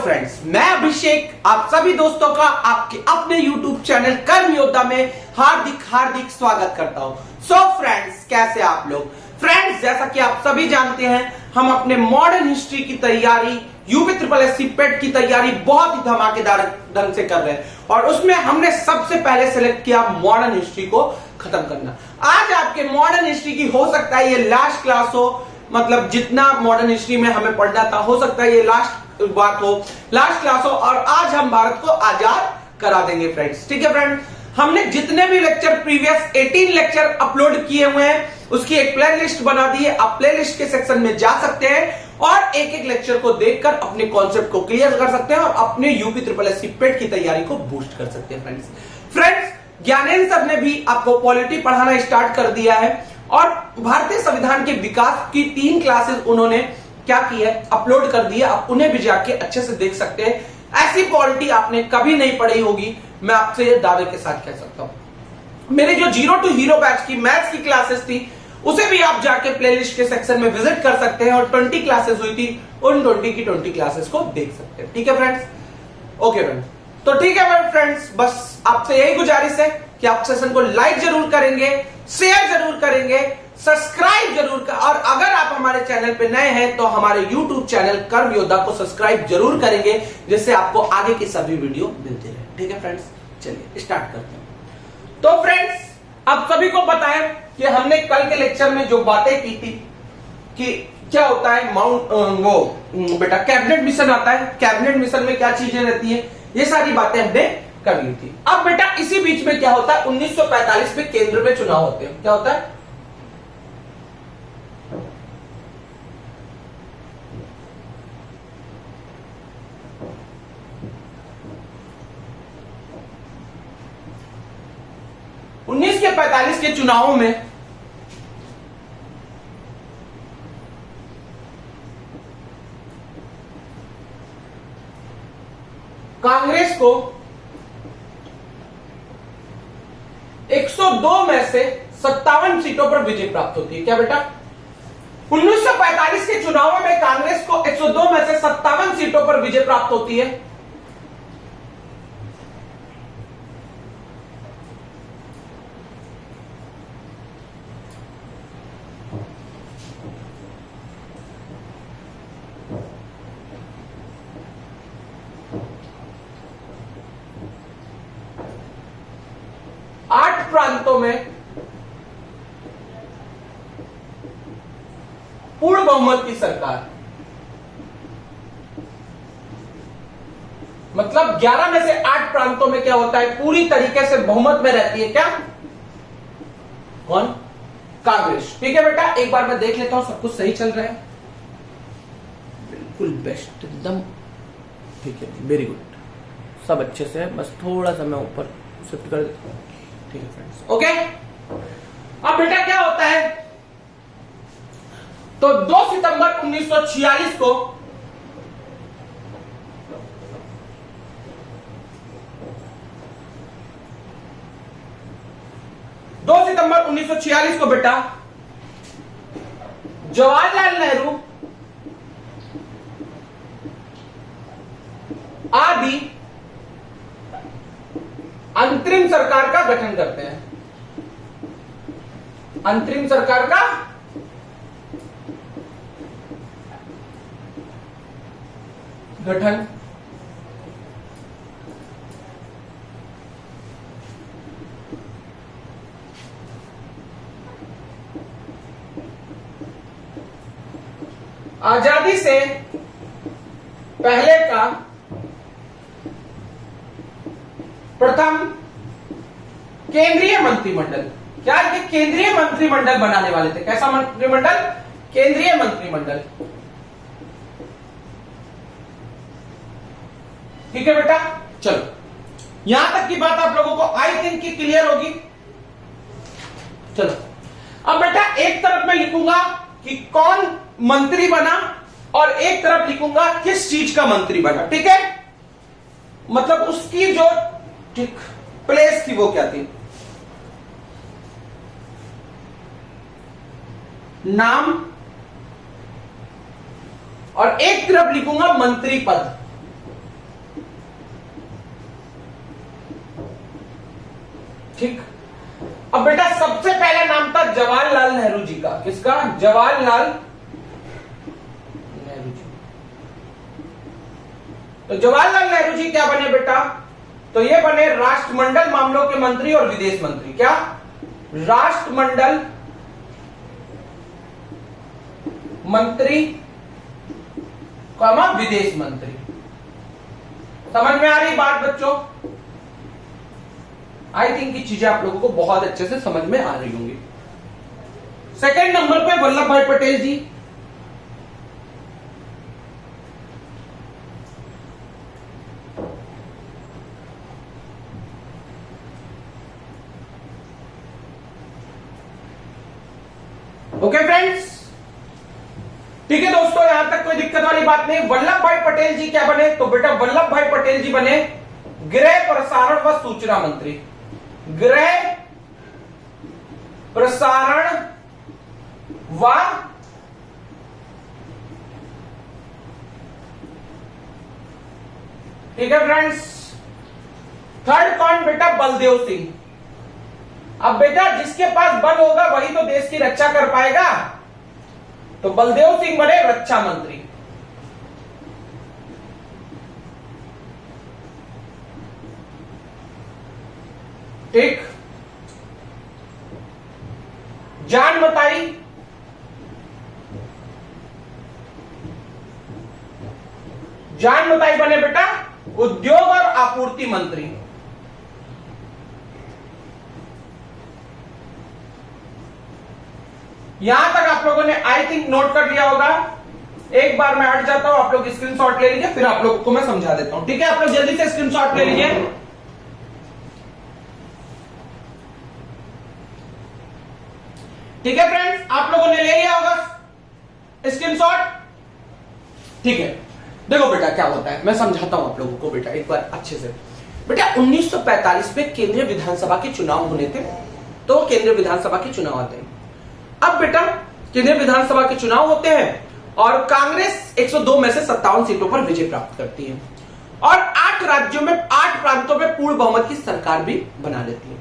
Friends, मैं अभिषेक आप सभी दोस्तों का आपके अपने YouTube चैनल कर्म योद्धा में हार्दिक स्वागत करता हूं। सो फ्रेंड्स, कैसे आप लोग? फ्रेंड्स, जैसा कि आप सभी जानते हैं, हम अपने मॉडर्न हिस्ट्री की तैयारी, यूपी ट्रिपल एससी पेट की तैयारी बहुत ही धमाकेदार ढंग से कर रहे हैं और उसमें हमने सबसे पहले सेलेक्ट किया मॉडर्न हिस्ट्री को खत्म करना। आज आपके मॉडर्न हिस्ट्री की हो सकता है ये लास्ट क्लास हो, मतलब जितना मॉडर्न हिस्ट्री में हमें पढ़ना था हो सकता है ये लास्ट बात हो, लास्ट क्लास हो, और आज हम भारत को आजाद करा देंगे फ्रेंड्स। ठीक है फ्रेंड्स, हमने जितने भी लेक्चर प्रीवियस 18 लेक्चर अपलोड किए हुए हैं उसकी एक प्लेलिस्ट बना दी है। आप प्लेलिस्ट के सेक्शन में जा सकते हैं और एक एक लेक्चर को देखकर अपने कॉन्सेप्ट को क्लियर कर सकते हैं और अपने यूपी ट्रिपल एससी पेट की तैयारी को बूस्ट कर सकते हैं फ्रेंड्स, ज्ञानेंद्र सर ने भी आपको पॉलिटी पढ़ाना स्टार्ट कर दिया है और भारतीय संविधान के विकास की 3 क्लासेस उन्होंने क्या की है, अपलोड कर दिया। आप उन्हें भी जाके अच्छे से देख सकते हैं। ऐसी पॉलिटी आपने कभी नहीं पढ़ी होगी, मैं आपसे ये दावे के साथ कह सकता हूं। मेरे जो जीरो टू हीरो बैच की मैथ्स की क्लासेस थी उसे भी आप जाके प्लेलिस्ट के सेक्शन में विजिट कर सकते हैं और 20 क्लासेस हुई थी, उन 20 की 20 क्लासेस को देख सकते हैं। ठीक है फ्रेंड्स? ओके फ्रेंड्स, तो ठीक है फ्रेंड्स, बस आपसे यही गुजारिश है कि आप सेशन को लाइक जरूर करेंगे, शेयर जरूर करेंगे, सब्सक्राइब जरूर कर, और अगर आप हमारे चैनल पे नए हैं तो हमारे YouTube चैनल कर्म योद्धा को सब्सक्राइब जरूर करेंगे, जिससे आपको आगे की सभी वीडियो मिलते रहे। ठीक है फ्रेंड्स, चलिए स्टार्ट करते हैं। तो फ्रेंड्स, आप सभी को पता है कि हमने कल के लेक्चर में जो बातें की थी कि क्या होता है बेटा कैबिनेट मिशन आता है, कैबिनेट मिशन में क्या चीजें रहती है, ये सारी बातें हमने कर ली थी। अब बेटा इसी बीच में क्या होता है, 1945 में केंद्र में चुनाव होते हैं। क्या होता है? उन्नीस के 45 के चुनावों में कांग्रेस को 102 में से 57 सीटों पर विजय प्राप्त होती है। क्या बेटा? 1945 के चुनावों में कांग्रेस को 102 में से 57 सीटों पर विजय प्राप्त होती है। प्रांतों में पूर्ण बहुमत की सरकार, मतलब 11 में से 8 प्रांतों में क्या होता है, पूरी तरीके से बहुमत में रहती है। क्या? कौन? कांग्रेस। ठीक है बेटा, एक बार मैं देख लेता हूं सब कुछ सही चल रहा है, बिल्कुल बेस्ट, एकदम ठीक है, वेरी गुड, सब अच्छे से है, बस थोड़ा सा मैं ऊपर शिफ्ट कर देता हूं। ठीक है फ्रेंड्स, ओके। अब बेटा क्या होता है, तो 2 सितंबर 1946 को बेटा जवाहरलाल नेहरू आदि अंतरिम सरकार का गठन करते हैं। अंतरिम सरकार का गठन आजादी से पहले का प्रथम केंद्रीय मंत्रिमंडल। क्या ये केंद्रीय मंत्रिमंडल बनाने वाले थे? कैसा मंत्रिमंडल? केंद्रीय मंत्रिमंडल। ठीक है बेटा, चलो यहां तक की बात आप लोगों को आई थिंक की क्लियर होगी। चलो अब बेटा एक तरफ मैं लिखूंगा कि कौन मंत्री बना और एक तरफ लिखूंगा किस चीज का मंत्री बना। ठीक है, मतलब उसकी जो ठीक प्लेस थी वो क्या थी, नाम, और एक तरफ लिखूंगा मंत्री पद। ठीक। अब बेटा सबसे पहला नाम था जवाहरलाल नेहरू जी का। किसका? जवाहरलाल नेहरू जी। तो जवाहरलाल नेहरू जी क्या बने बेटा? तो ये बने राष्ट्रमंडल मामलों के मंत्री और विदेश मंत्री। क्या? राष्ट्रमंडल मंत्री कॉमा विदेश मंत्री। समझ में आ रही बात बच्चों? आई थिंक ये चीजें आप लोगों को बहुत अच्छे से समझ में आ रही होंगी। सेकंड नंबर पे वल्लभ भाई पटेल जी। ओके फ्रेंड्स, ठीक है दोस्तों, यहां तक कोई दिक्कत वाली बात नहीं। वल्लभ भाई पटेल जी क्या बने? तो बेटा वल्लभ भाई पटेल जी बने गृह प्रसारण व सूचना मंत्री। गृह प्रसारण व ठीक है फ्रेंड्स। थर्ड कौन बेटा? बलदेव सिंह। अब बेटा जिसके पास बल होगा वही तो देश की रक्षा कर पाएगा, तो बलदेव सिंह बने रक्षा मंत्री। ठीक। जान मताई बने बेटा उद्योग और आपूर्ति मंत्री। यहां तक आप लोगों ने आई थिंक नोट कर लिया होगा। एक बार मैं हट जाता हूं, आप लोग स्क्रीनशॉट ले लीजिए, फिर आप लोगों को मैं समझा देता हूं। ठीक है, आप लोग जल्दी से स्क्रीनशॉट ले लीजिए। ठीक है फ्रेंड्स, आप लोगों ने ले लिया होगा स्क्रीनशॉट। ठीक है, देखो बेटा क्या होता है, मैं समझाता हूं आप लोगों को बेटा एक बार अच्छे से। बेटा 1945 में केंद्रीय विधानसभा के चुनाव होने थे, तो केंद्रीय विधानसभा के चुनाव आते हैं। अब बेटा केंद्रीय विधानसभा के चुनाव होते हैं और कांग्रेस 102 में से 57 सीटों पर विजय प्राप्त करती है और 8 राज्यों में 8 प्रांतों में पूर्ण बहुमत की सरकार भी बना लेती है।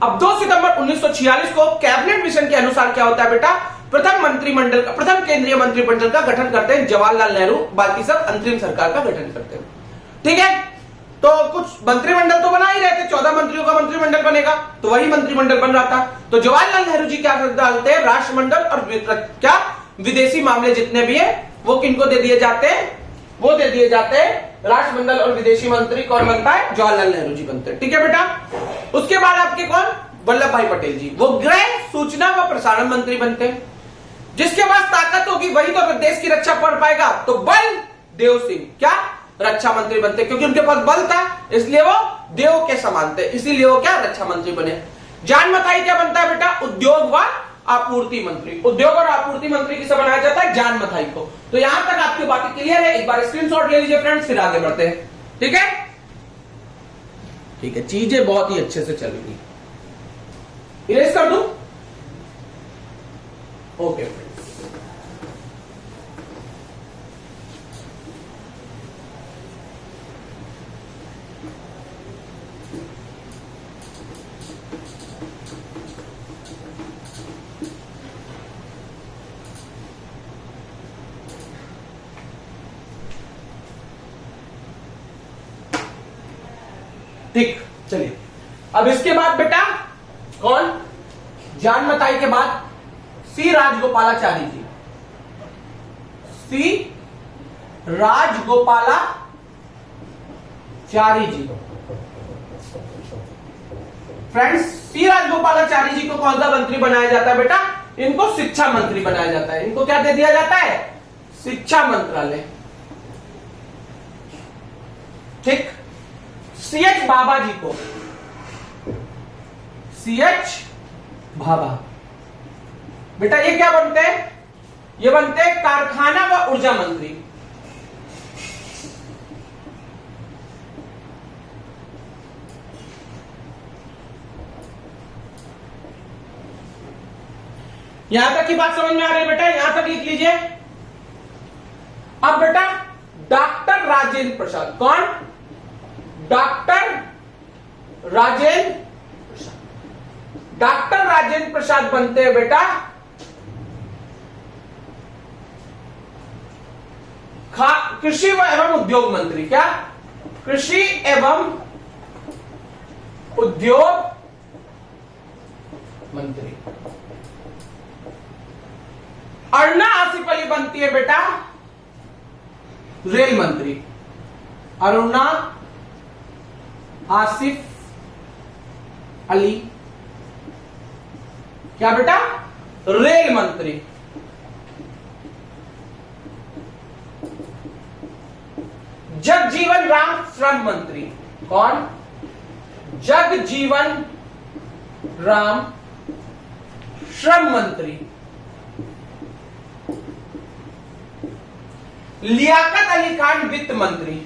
अब 2 सितंबर 1946 को कैबिनेट मिशन के अनुसार क्या होता है बेटा? प्रथम केंद्रीय मंत्रिमंडल का गठन करते हैं जवाहरलाल नेहरू, बाकी सब अंतरिम सरकार का गठन करते हैं। ठीक है, तो कुछ मंत्रिमंडल तो बना ही रहे थे, 14 मंत्रियों का मंत्रिमंडल बनेगा, तो वही मंत्रिमंडल बन रहा था। तो जवाहरलाल नेहरू जी क्या डालते हैं? राष्ट्रमंडल और क्या विदेशी मामले जितने भी है वो किनको दे दिए जाते हैं? वो दे दिए जाते हैं राष्ट्रमंडल और विदेशी मंत्री। कौन बनता है? जवाहरलाल नेहरू जी बनते हैं। ठीक है बेटा, उसके बाद आपके कौन? वल्लभ भाई पटेल जी, वो गृह सूचना व प्रसारण मंत्री बनते हैं। जिसके पास ताकत होगी वही तो देश की रक्षा कर पाएगा, तो बलदेव सिंह क्या रक्षा मंत्री बनते, क्योंकि उनके पास बल था इसलिए वो देव के समान थे, इसीलिए वो क्या रक्षा मंत्री बने। जान मथाई क्या बनता है बेटा? उद्योग व आपूर्ति मंत्री। उद्योग और आपूर्ति मंत्री किसे बनाया जाता है? जान मथाई को। तो यहां तक आपकी बातें क्लियर है? एक बार स्क्रीनशॉट ले लीजिए फ्रेंड्स, फिर आगे बढ़ते हैं। ठीक है, ठीक है, चीजें बहुत ही अच्छे से चलेंगी। इरेज कर दूं? ओके फ्रेंड्स, ठीक, चलिए अब इसके बाद बेटा कौन? जान मताई के बाद सी राजगोपालाचारी जी। सी राजगोपालाचारी जी। फ्रेंड्स, सी राजगोपालाचारी जी को कौन सा मंत्री बनाया जाता है बेटा? इनको शिक्षा मंत्री बनाया जाता है। इनको क्या दे दिया जाता है? शिक्षा मंत्रालय। ठीक। सीएच भाभा जी को, सीएच भाभा बेटा ये क्या बनते हैं? ये बनते हैं कारखाना व ऊर्जा मंत्री। यहां तक की बात समझ में आ रही है बेटा? यहां तक लिख लीजिए। अब बेटा डॉक्टर राजेंद्र प्रसाद। कौन? डॉक्टर राजेंद्र प्रसाद। डॉक्टर राजेंद्र प्रसाद बनते हैं बेटा कृषि एवं उद्योग मंत्री। क्या? कृषि एवं उद्योग मंत्री। अरुणा आसिफ अली बनती है बेटा रेल मंत्री। अरुणा आसिफ अली क्या बेटा? रेल मंत्री। जगजीवन राम श्रम मंत्री। कौन? जगजीवन राम श्रम मंत्री। लियाकत अली खान वित्त मंत्री।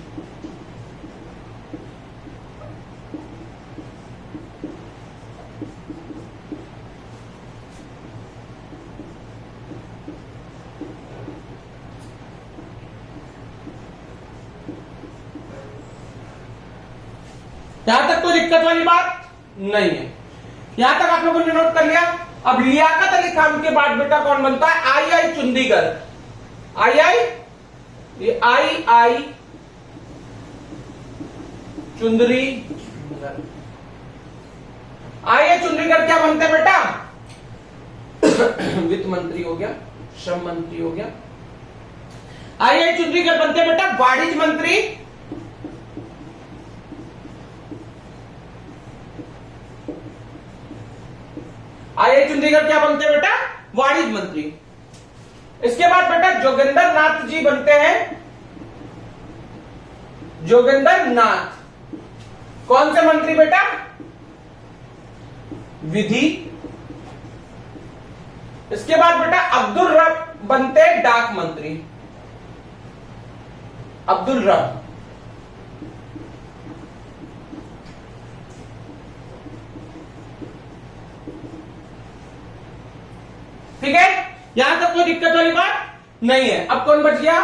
यहां तक कोई दिक्कत वाली बात नहीं है। यहां तक आप लोगों ने नोट कर लिया। अब लियाकत अली खान के बाद बेटा कौन बनता है? आई चंडीगढ़। आई चंडीगढ़ क्या बनते हैं बेटा? वित्त मंत्री हो गया, श्रम मंत्री हो गया। आई चंडीगढ़ बनते हैं बेटा वाणिज्य मंत्री। आई चंडीगढ़ क्या बनते हैं बेटा? वाणिज्य मंत्री। इसके बाद बेटा जोगेंद्र नाथ जी बनते हैं जोगेंद्र नाथ। कौन से मंत्री बेटा? विधि। इसके बाद बेटा अब्दुल रब बनते हैं डाक मंत्री। अब्दुल रब। ठीक है, यहां तक कोई दिक्कत वाली बात नहीं है। अब कौन बच गया?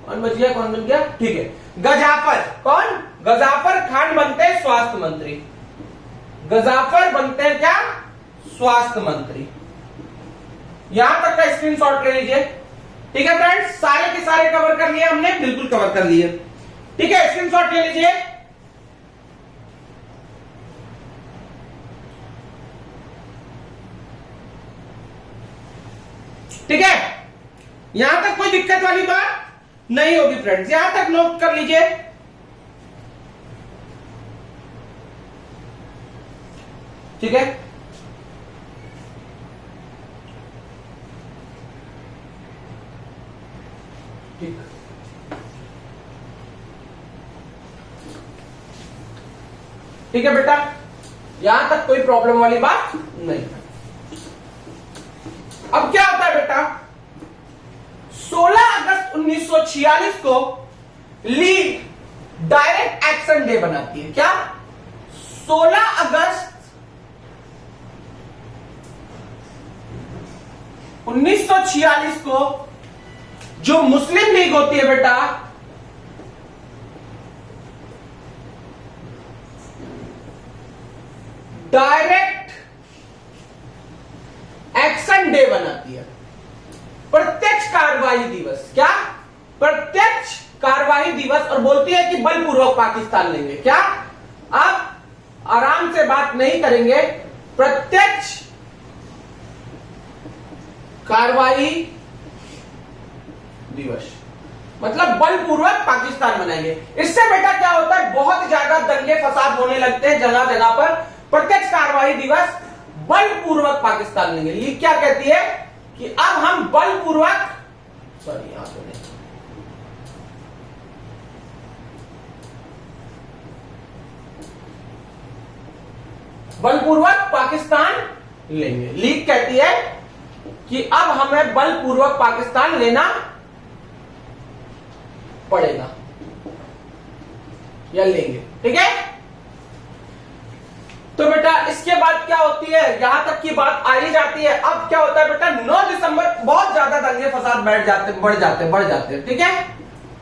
कौन बच गया? कौन बच गया? ठीक है, गजाफर। कौन? गजाफर खान बनते हैं स्वास्थ्य मंत्री। गजाफर बनते हैं क्या? स्वास्थ्य मंत्री। यहां तक का स्क्रीनशॉट ले लीजिए। ठीक है फ्रेंड्स, सारे के सारे कवर कर लिए हमने, बिल्कुल कवर कर लिए। ठीक है, स्क्रीनशॉट ले लीजिए। ठीक है, यहां तक कोई दिक्कत वाली बात नहीं होगी फ्रेंड्स। यहां तक नोट कर लीजिए। ठीक है, ठीक। ठीक है बेटा, यहां तक कोई प्रॉब्लम वाली बात नहीं। अब क्या होता है बेटा? 16 अगस्त 1946 को लीग डायरेक्ट एक्शन डे बनाती है। क्या? 16 अगस्त 1946 को जो मुस्लिम लीग होती है बेटा, डायरेक्ट एक्शन डे बनाती है। प्रत्यक्ष कार्रवाई दिवस। क्या? प्रत्यक्ष कार्रवाई दिवस। और बोलती है कि बलपूर्वक पाकिस्तान लेंगे। क्या? अब आराम से बात नहीं करेंगे। प्रत्यक्ष कार्रवाई दिवस मतलब बलपूर्वक पाकिस्तान बनाएंगे। इससे बेटा क्या होता है? बहुत ज्यादा दंगे फसाद होने लगते हैं जगह जगह पर। प्रत्यक्ष कार्रवाई दिवस बलपूर्वक पाकिस्तान लेंगे। लीग क्या कहती है कि अब हम बलपूर्वक, सॉरी यहां पे नहीं, बलपूर्वक पाकिस्तान लेंगे। लीग कहती है कि अब हमें बलपूर्वक पाकिस्तान लेना पड़ेगा या लेंगे। ठीक है, तो बेटा इसके बाद क्या होती है? यहां तक की बात आ ही जाती है। अब क्या होता है बेटा? 9 दिसंबर बहुत ज्यादा दंगे फसाद बढ़ जाते हैं। ठीक है,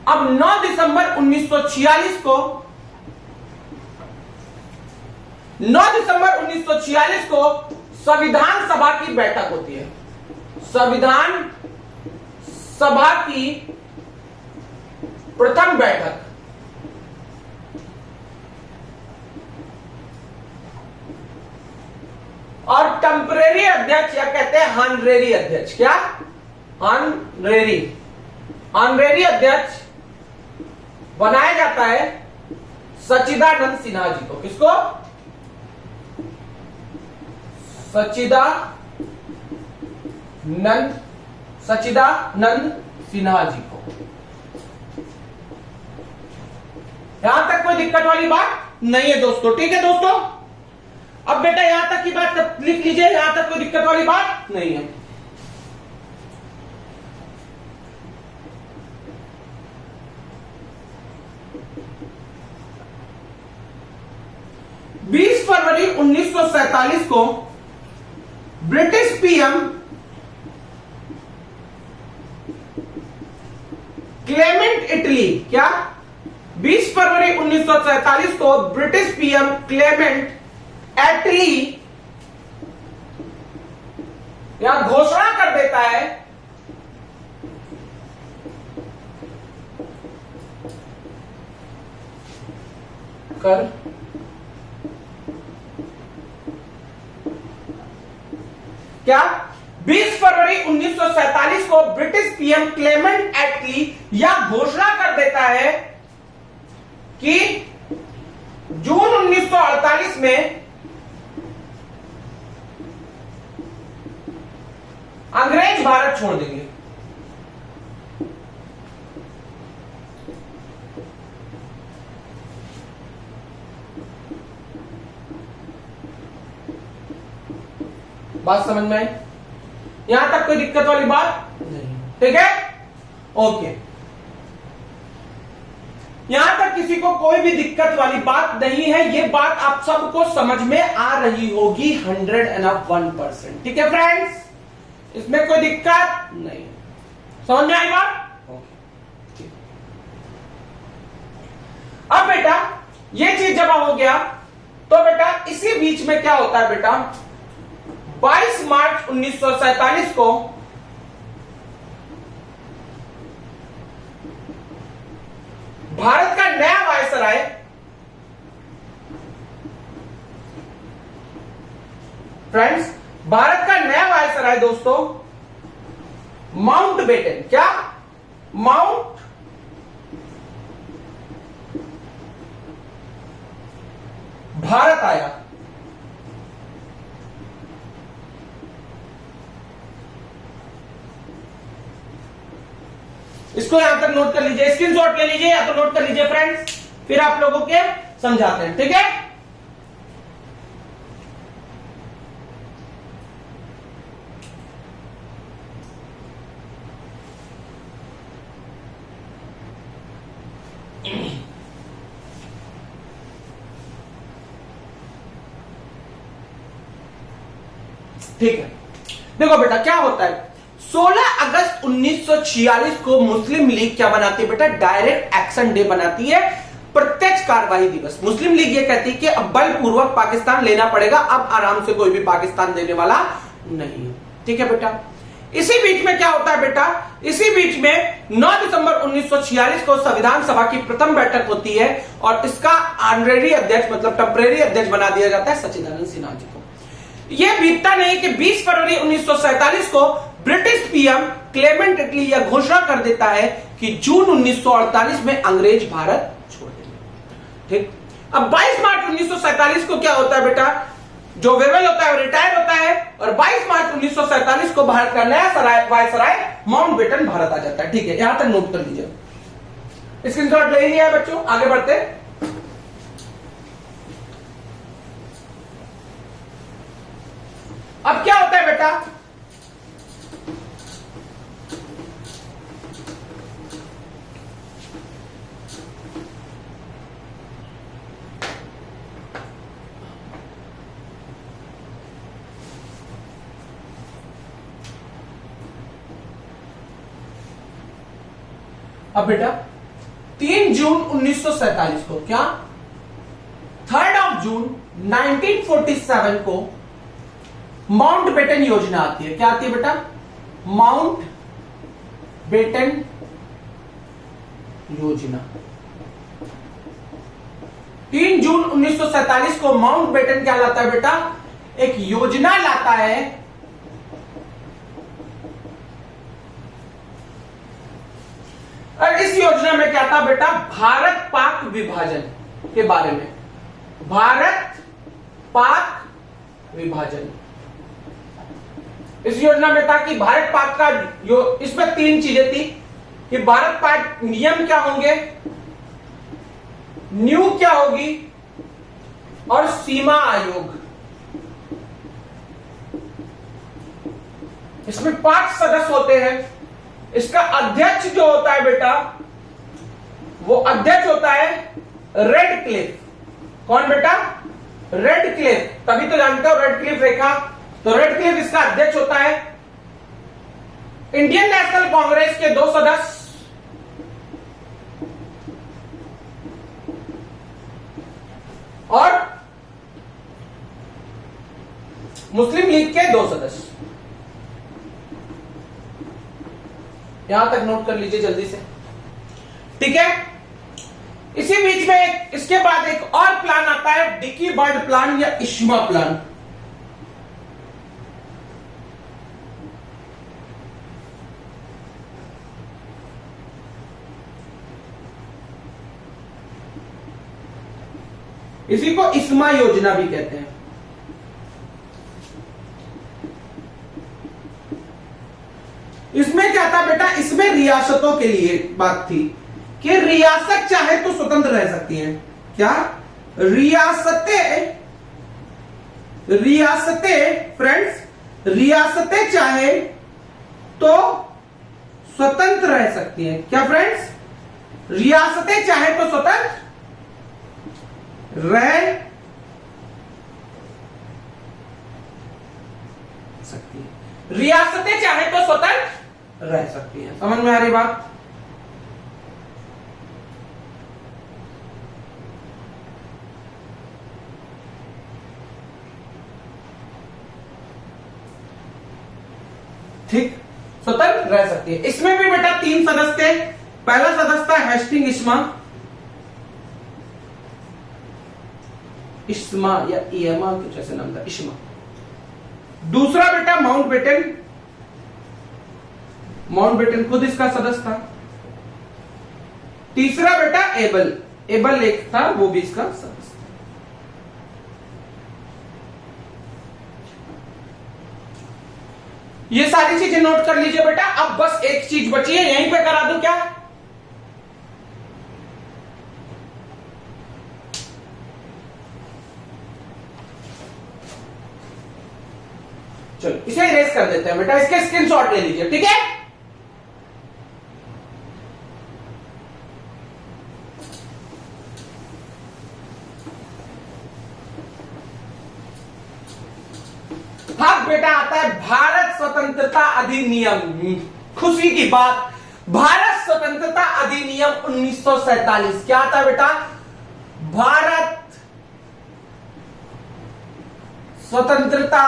अब 9 दिसंबर 1946 को 9 दिसंबर 1946 को संविधान सभा की बैठक होती है। संविधान सभा की प्रथम बैठक और टेम्परेरी अध्यक्ष या कहते हैं ऑनरेरी अध्यक्ष। क्या? ऑनरेरी अध्यक्ष बनाया जाता है सच्चिदानंद सिन्हा जी को। किसको? सच्चिदानंद सिन्हा जी को। यहां तक कोई दिक्कत वाली बात नहीं है दोस्तों। ठीक है दोस्तों, अब बेटा यहां तक की बात लिख लीजिए, यहां तक कोई दिक्कत वाली बात नहीं है। फरवरी 1947 को ब्रिटिश पीएम क्लेमेंट इटली। क्या? 20 फरवरी 1947 को ब्रिटिश पीएम क्लेमेंट एटली यह घोषणा कर देता है क्या? 20 फरवरी 1947 को ब्रिटिश पीएम क्लेमेंट एटली यह घोषणा कर देता है कि जून 1948 में अंग्रेज भारत छोड़ देंगे। बात समझ में आई? यहां तक कोई दिक्कत वाली बात नहीं। ठीक है, ओके। यहां तक किसी को कोई भी दिक्कत वाली बात नहीं है। ये बात आप सबको समझ में आ रही होगी 101%। ठीक है फ्रेंड्स, इसमें कोई दिक्कत नहीं। समझ में आई बात? ओके। अब बेटा ये चीज जब हो गया तो बेटा इसी बीच में क्या होता है बेटा, 22 मार्च 1947 को भारत का नया वायसराय फ्रेंड्स, भारत का नया वायसराय दोस्तों माउंटबेटन। क्या? माउंट भारत आया। इसको यहां तक नोट कर लीजिए, स्क्रीनशॉट ले लीजिए या तो नोट कर लीजिए फ्रेंड्स, फिर आप लोगों के समझाते हैं। ठीक है, ठीक है। देखो बेटा क्या होता है, 16 अगस्त 1946 को मुस्लिम लीग क्या बनाती है बेटा, डायरेक्ट एक्शन डे बनाती है, प्रत्यक्ष कार्यवाही दिवस। मुस्लिम लीग ये कहती है कि अब बलपूर्वक पाकिस्तान लेना पड़ेगा, अब आराम से कोई भी पाकिस्तान देने वाला नहीं है। ठीक है बेटा, इसी बीच में क्या होता है बेटा, इसी बीच में 9 दिसंबर 1946 को संविधान सभा की प्रथम बैठक होती है और इसका ऑनरेरी अध्यक्ष मतलब टेम्परेरी अध्यक्ष बना दिया जाता है सच्चिदानंद सिन्हा जी को। यह बीतता नहीं कि 20 फरवरी 1947 को ब्रिटिश पीएम क्लेमेंट एटली यह घोषणा कर देता है कि जून 1948 में अंग्रेज भारत छोड़ देंगे। ठीक, अब 22 मार्च 1947 को क्या होता है बेटा, जो वेवेल होता है वो रिटायर होता है और 22 मार्च 1947 को भारत का नया वायसराय माउंटबेटन भारत आ जाता है। ठीक है, यहां तक नोट कर लीजिए, स्क्रीनशॉट ले लिया है बच्चों, आगे बढ़ते। अब क्या होता है बेटा, अब बेटा 3 जून 1947 को क्या, 3 जून 1947 को माउंट बेटन योजना आती है। क्या आती है बेटा? माउंट बेटन योजना। 3 जून 1947 को माउंट बेटन क्या लाता है बेटा? एक योजना लाता है और इस योजना में क्या था बेटा? भारत पाक विभाजन के बारे में। भारत पाक विभाजन इस योजना में था कि भारत पाक का इसमें 3 चीजें थी कि भारत पाक नियम क्या होंगे, न्यू क्या होगी और सीमा आयोग। इसमें 5 सदस्य होते हैं। इसका अध्यक्ष जो होता है बेटा, वो अध्यक्ष होता है रेड क्लिफ। कौन बेटा? Red Cliff. तभी तो जानते हो रेड क्लिफ रेखा। तो रेड क्लिफ इसका अध्यक्ष होता है। इंडियन नेशनल कांग्रेस के 2 सदस्य और मुस्लिम लीग के 2 सदस्य। यहां तक नोट कर लीजिए जल्दी से, ठीक है। इसी बीच में इसके बाद एक और प्लान आता है, डिकी बर्ड प्लान या इश्मा प्लान। इसी को इस्मा योजना भी कहते हैं। इसमें क्या था बेटा? इसमें रियासतों के लिए बात थी कि रियासत चाहे तो स्वतंत्र रह सकती हैं। क्या? रियासतें फ्रेंड्स, रियासतें चाहे तो स्वतंत्र रह सकती हैं। क्या फ्रेंड्स? रियासतें चाहे तो स्वतंत्र रह सकती है। रियासतें चाहे तो स्वतंत्र रह सकती है। समझ में आ रही बात? ठीक, स्वतंत्र रह सकती है। इसमें भी बेटा 3 सदस्य थे। पहला सदस्य था हेस्टिंग इस्मा या इयमा कुछ ऐसे नाम था, इस्मा। दूसरा बेटा माउंट बेटन खुद इसका सदस्य था। तीसरा बेटा एबल एक था, वो भी इसका सदस्य था। ये सारी चीजें नोट कर लीजिए बेटा। अब बस एक चीज बची है, यहीं पे करा दूं क्या? चलो इसे इरेज कर देते हैं बेटा। इसके स्क्रीनशॉट ले लीजिए, ठीक है। अब बेटा आता है भारत स्वतंत्रता अधिनियम। खुशी की बात, भारत स्वतंत्रता अधिनियम 1947। क्या आता है बेटा? भारत स्वतंत्रता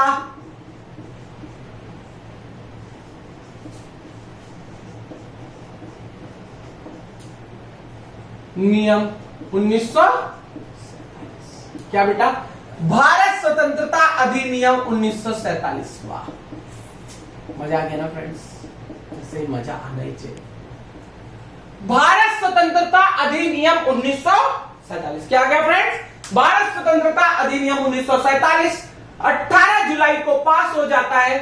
नियम 1947। क्या बेटा? भारत स्वतंत्रता अधिनियम 1947। वाह, मजा आ गया ना फ्रेंड्स? ऐसे मजा आना ही चाहिए। भारत स्वतंत्रता अधिनियम 1947 क्या गया फ्रेंड्स? भारत स्वतंत्रता अधिनियम 1947 18 जुलाई को पास हो जाता है।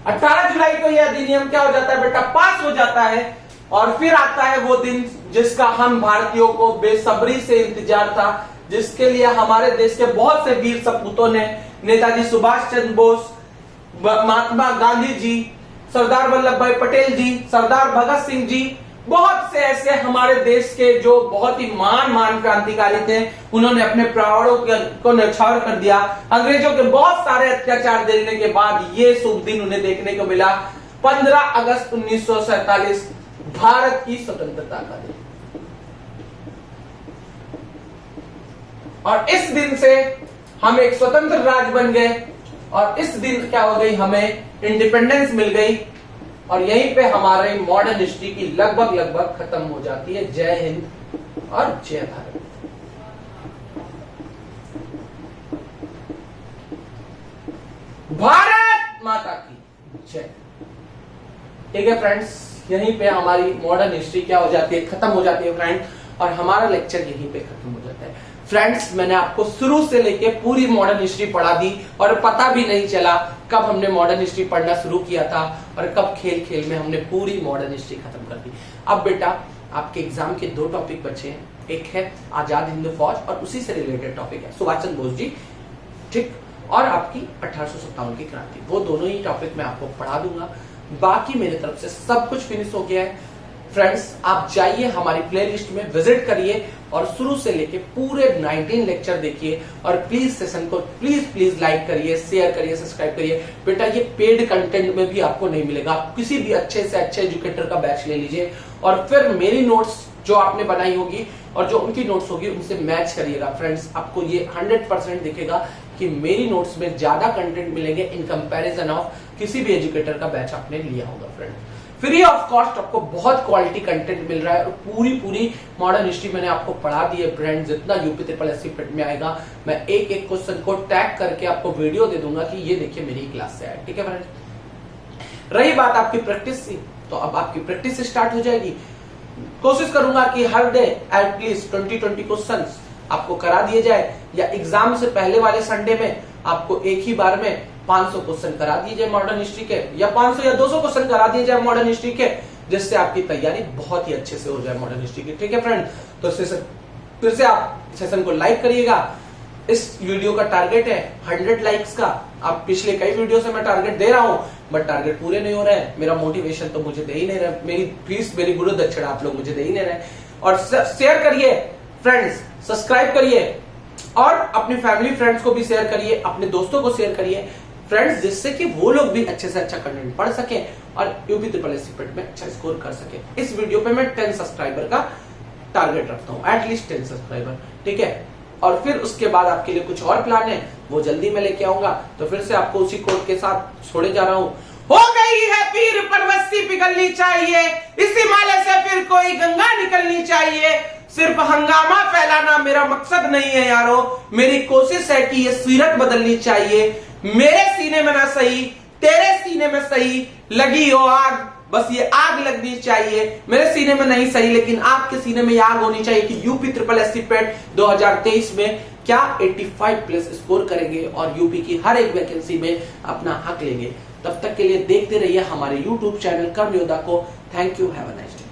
18 जुलाई को यह अधिनियम क्या हो जाता है बेटा? पास हो जाता है। और फिर आता है वो दिन जिसका हम भारतीयों को बेसब्री से इंतजार था, जिसके लिए हमारे देश के बहुत से वीर सपूतों ने, नेताजी सुभाष चंद्र बोस, महात्मा गांधी जी, सरदार वल्लभ भाई पटेल जी, सरदार भगत सिंह जी, बहुत से ऐसे हमारे देश के जो बहुत ही महान क्रांतिकारी थे, उन्होंने अपने प्राणों को न्यौछावर कर दिया। अंग्रेजों के बहुत सारे अत्याचार देखने के बाद ये शुभ दिन उन्हें देखने को मिला, 15 अगस्त 1947, भारत की स्वतंत्रता का दिन। और इस दिन से हम एक स्वतंत्र राज्य बन गए और इस दिन क्या हो गई, हमें इंडिपेंडेंस मिल गई और यहीं पे हमारी मॉडर्न हिस्ट्री की लगभग खत्म हो जाती है। जय हिंद और जय भारत। भारत माता की जय। ठीक है फ्रेंड्स, यहीं पे हमारी मॉडर्न हिस्ट्री क्या हो जाती है, खत्म हो जाती है फ्रेंड, और हमारा लेक्चर यहीं पे खत्म हो जाता है। फ्रेंड्स, मैंने आपको शुरू से लेके पूरी मॉडर्न हिस्ट्री पढ़ा दी और पता भी नहीं चला कब हमने मॉडर्न हिस्ट्री पढ़ना शुरू किया था और कब खेल खेल में हमने पूरी मॉडर्न हिस्ट्री खत्म कर दी। अब बेटा आपके एग्जाम के 2 टॉपिक बचे हैं, एक है आजाद हिंद फौज और उसी से रिलेटेड टॉपिक है सुभाष चंद्र बोस जी, ठीक, और आपकी 1857 की क्रांति। वो दोनों ही टॉपिक मैं आपको पढ़ा दूंगा। बाकी मेरी तरफ से सब कुछ फिनिश हो गया है। फ्रेंड्स, आप जाइए हमारी प्लेलिस्ट में विजिट करिए और शुरू से लेके पूरे 19 लेक्चर देखिए और प्लीज सेशन को प्लीज लाइक करिए, शेयर करिए, सब्सक्राइब करिए। बेटा ये पेड कंटेंट में भी आपको नहीं मिलेगा। आप किसी भी अच्छे से अच्छे एजुकेटर का बैच ले लीजिए और फिर मेरी नोट्स जो आपने बनाई होगी और जो उनकी नोट्स होगी उनसे मैच करिएगा। फ्रेंड्स, आपको ये 100% दिखेगा कि मेरी नोट्स में ज्यादा कंटेंट मिलेंगे इन कंपैरिजन ऑफ किसी भी एजुकेटर का बैच आपने लिया होगा। फ्रेंड, फ्री ऑफ कॉस्ट आपको बहुत क्वालिटी कंटेंट मिल रहा है और पूरी मॉडर्न हिस्ट्री मैंने आपको पढ़ा दी है। फ्रेंड, जितना यूपी SSC पेट में आएगा मैं एक क्वेश्चन को टैग करके आपको वीडियो दे दूंगा कि ये देखिए मेरी क्लास से आया। ठीक है फ्रेंड, रही बात आपकी प्रैक्टिस की, तो अब आपकी प्रैक्टिस स्टार्ट हो जाएगी। कोशिश करूंगा कि हर डे एटलीस्ट 20 क्वेश्चंस आपको करा दिए जाए या एग्जाम से पहले वाले संडे में आपको एक ही बार में 500 क्वेश्चन करा दिए जाए मॉडर्न हिस्ट्री के, या 500 या 200 क्वेश्चन करा दिए जाए मॉडर्न हिस्ट्री के, जिससे आपकी तैयारी बहुत ही अच्छे से हो जाए मॉडर्न हिस्ट्री की। ठीक है फ्रेंड, तो फिर से आप सेशन को लाइक करिएगा। इस वीडियो का टारगेट है 100 लाइक्स का। आप पिछले कई वीडियो से मैं टारगेट दे रहा हूं बट टारगेट पूरे नहीं हो रहे हैं। मेरा मोटिवेशन तो मुझे दे ही नहीं रहा, मेरी फीस, मेरी गुरु दक्षिणा आप लोग मुझे दे ही नहीं रहे। और शेयर करिए फ्रेंड्स, सब्सक्राइब करिए और अपने फैमिली फ्रेंड्स को भी शेयर करिए, अपने दोस्तों को शेयर करिए फ्रेंड्स, जिससे कि वो लोग भी अच्छे से अच्छा कंटेंट पढ़ सके और यूपी SSC पेट में अच्छा स्कोर कर सके। इस वीडियो पे मैं 10 सब्सक्राइबर का टारगेट रखता हूं, एटलीस्ट 10 सब्सक्राइबर। ठीक है, और फिर उसके बाद आपके लिए कुछ और प्लान है, वो जल्दी मैं लेके आऊंगा। तो फिर से आपको उसी कोड के साथ छोड़े जा रहा हूं। हो गई है पीर परवस्सी पिघलनी चाहिए, इस हिमालय से फिर कोई गंगा निकलनी चाहिए। सिर्फ हंगामा फैलाना मेरा मकसद नहीं है यारो, मेरी कोशिश है कि ये सीरत बदलनी चाहिए। मेरे सीने में ना सही, तेरे सीने में सही लगी हो आग, बस ये आग लगनी चाहिए। मेरे सीने में नहीं सही लेकिन आपके सीने में आग होनी चाहिए कि यूपी SSC पेट 2023 में क्या 85+ स्कोर करेंगे और यूपी की हर एक वैकेंसी में अपना हक लेंगे। तब तक के लिए देखते रहिए हमारे YouTube चैनल कर्म योद्धा को। Thank you, have a nice day.